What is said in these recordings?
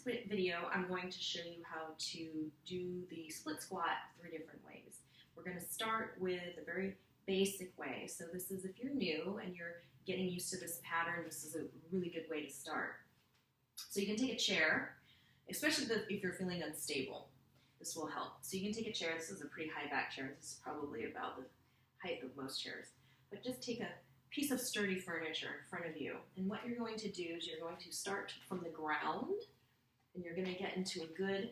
video, I'm going to show you how to do the split squat 3 different ways. We're going to start with a very basic way. So this is, if you're new and you're getting used to this pattern, this is a really good way to start. So you can take a chair, especially if you're feeling unstable. This will help. So you can take a chair. This is a pretty high back chair. This is probably about the height of most chairs. But just take a piece of sturdy furniture in front of you. And what you're going to do is you're going to start from the ground, and you're going to get into a good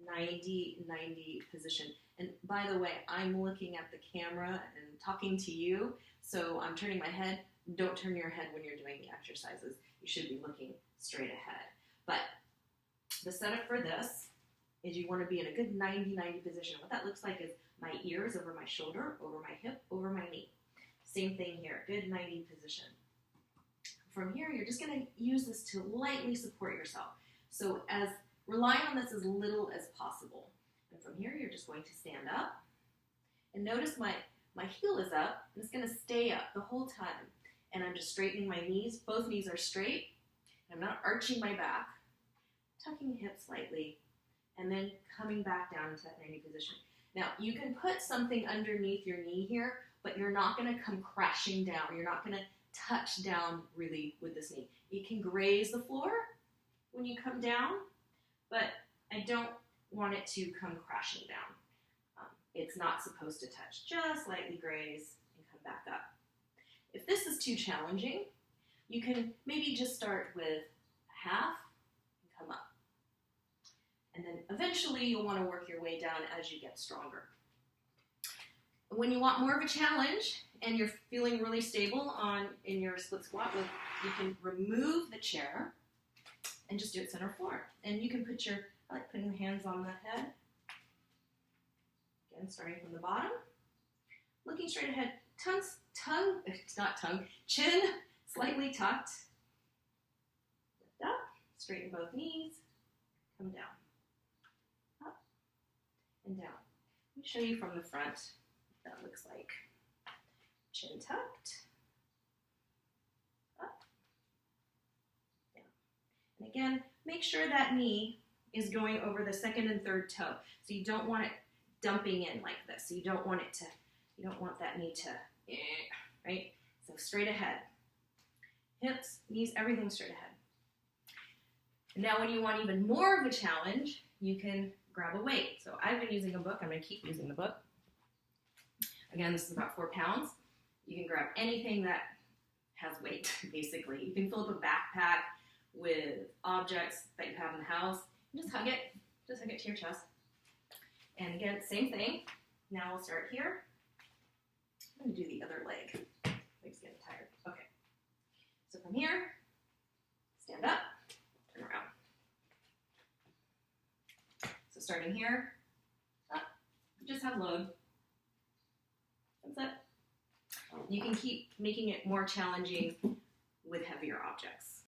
90 position. And by the way, I'm looking at the camera and talking to you, so I'm turning my head. Don't turn your head when you're doing the exercises. You should be looking straight ahead. But the setup for this is you want to be in a good 90 position. What that looks like is my ears over my shoulder, over my hip, over my knee. Same thing here, good 90 position. From here, you're just going to use this to lightly support yourself. So rely on this as little as possible. And from here, you're just going to stand up. And notice my heel is up, and it's going to stay up the whole time. And I'm just straightening my knees. Both knees are straight. I'm not arching my back. Tucking hips slightly, and then coming back down into that 90 position. Now, you can put something underneath your knee here, but you're not going to come crashing down. You're not going to touch down really with this knee. It can graze the floor when you come down, but I don't want it to come crashing down. It's not supposed to touch, just lightly graze and come back up. If this is too challenging, you can maybe just start with half and come up. And then eventually you'll want to work your way down as you get stronger. When you want more of a challenge and you're feeling really stable in your split squat, you can remove the chair and just do it center floor. And you can I like putting the hands on the head. Again, starting from the bottom. Looking straight ahead, chin slightly tucked. Lift up, straighten both knees, come down. Up and down. Let me show you from the front what that looks like. Chin tucked, up, down. And again, make sure that knee is going over the second and third toe. So you don't want it dumping in like this. So you don't want that knee to, right? So straight ahead. Hips, knees, everything straight ahead. And now when you want even more of a challenge, you can grab a weight. So I've been using a book. I'm going to keep using the book. Again, this is about 4 pounds. You can grab anything that has weight, basically. You can fill up a backpack with objects that you have in the house. And just hug it. Just hug it to your chest. And again, same thing. Now we'll start here. I'm going to do the other leg. Leg's getting tired. Okay. So from here, stand up, turn around. So starting here, up, just have load. That's it. You can keep making it more challenging with heavier objects.